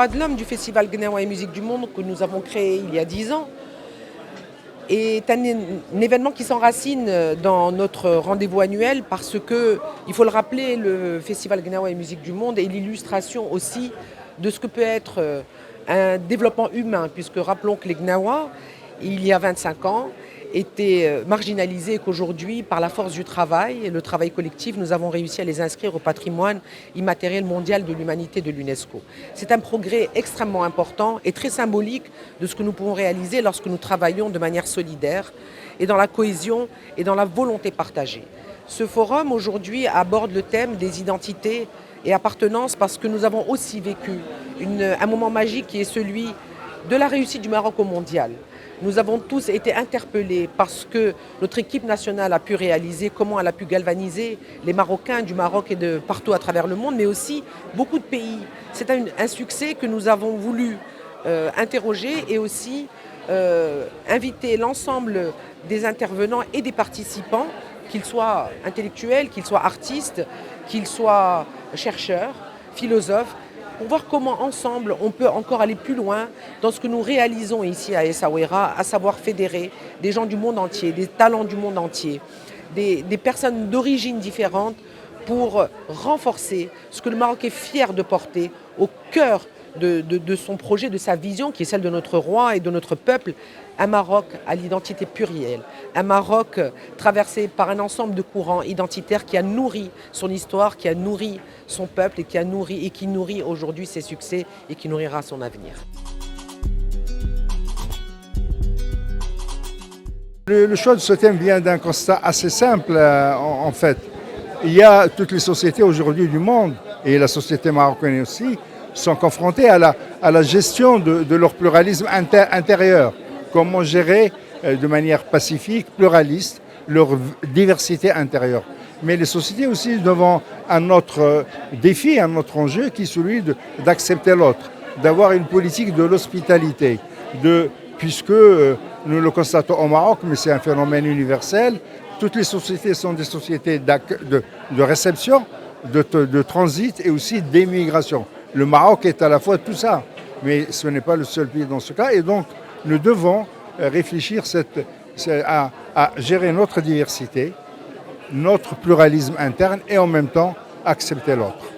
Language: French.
droits de l'homme du Festival Gnawa et Musique du Monde que nous avons créé il y a 10 ans est un événement qui s'enracine dans notre rendez-vous annuel parce que, il faut le rappeler, le Festival Gnawa et Musique du Monde est l'illustration aussi de ce que peut être un développement humain, puisque rappelons que les Gnawa, il y a 25 ans, étaient marginalisés et qu'aujourd'hui, par la force du travail et le travail collectif, nous avons réussi à les inscrire au patrimoine immatériel mondial de l'humanité de l'UNESCO. C'est un progrès extrêmement important et très symbolique de ce que nous pouvons réaliser lorsque nous travaillons de manière solidaire et dans la cohésion et dans la volonté partagée. Ce forum aujourd'hui aborde le thème des identités et appartenances parce que nous avons aussi vécu un moment magique qui est celui de la réussite du Maroc au mondial. Nous avons tous été interpellés parce que notre équipe nationale a pu réaliser comment elle a pu galvaniser les Marocains du Maroc et de partout à travers le monde, mais aussi beaucoup de pays. C'est un succès que nous avons voulu interroger et aussi inviter l'ensemble des intervenants et des participants, qu'ils soient intellectuels, qu'ils soient artistes, qu'ils soient chercheurs, philosophes, pour voir comment ensemble on peut encore aller plus loin dans ce que nous réalisons ici à Essaouira, à savoir fédérer des gens du monde entier, des talents du monde entier, des personnes d'origines différentes pour renforcer ce que le Maroc est fier de porter au cœur de son projet, de sa vision qui est celle de notre roi et de notre peuple, un Maroc à l'identité plurielle, un Maroc traversé par un ensemble de courants identitaires qui a nourri son histoire, qui a nourri son peuple et qui nourrit aujourd'hui ses succès et qui nourrira son avenir. Le choix de ce thème vient d'un constat assez simple en fait. Il y a toutes les sociétés aujourd'hui du monde, et la société marocaine aussi, sont confrontés à la gestion de leur pluralisme intérieur. Comment gérer de manière pacifique, pluraliste, leur diversité intérieure. Mais les sociétés aussi devant un autre défi, un autre enjeu qui est celui d'accepter l'autre, d'avoir une politique de l'hospitalité, puisque nous le constatons au Maroc, mais c'est un phénomène universel, toutes les sociétés sont des sociétés de réception, de transit et aussi d'émigration. Le Maroc est à la fois tout ça, mais ce n'est pas le seul pays dans ce cas. Et donc, nous devons réfléchir à gérer notre diversité, notre pluralisme interne et en même temps accepter l'autre.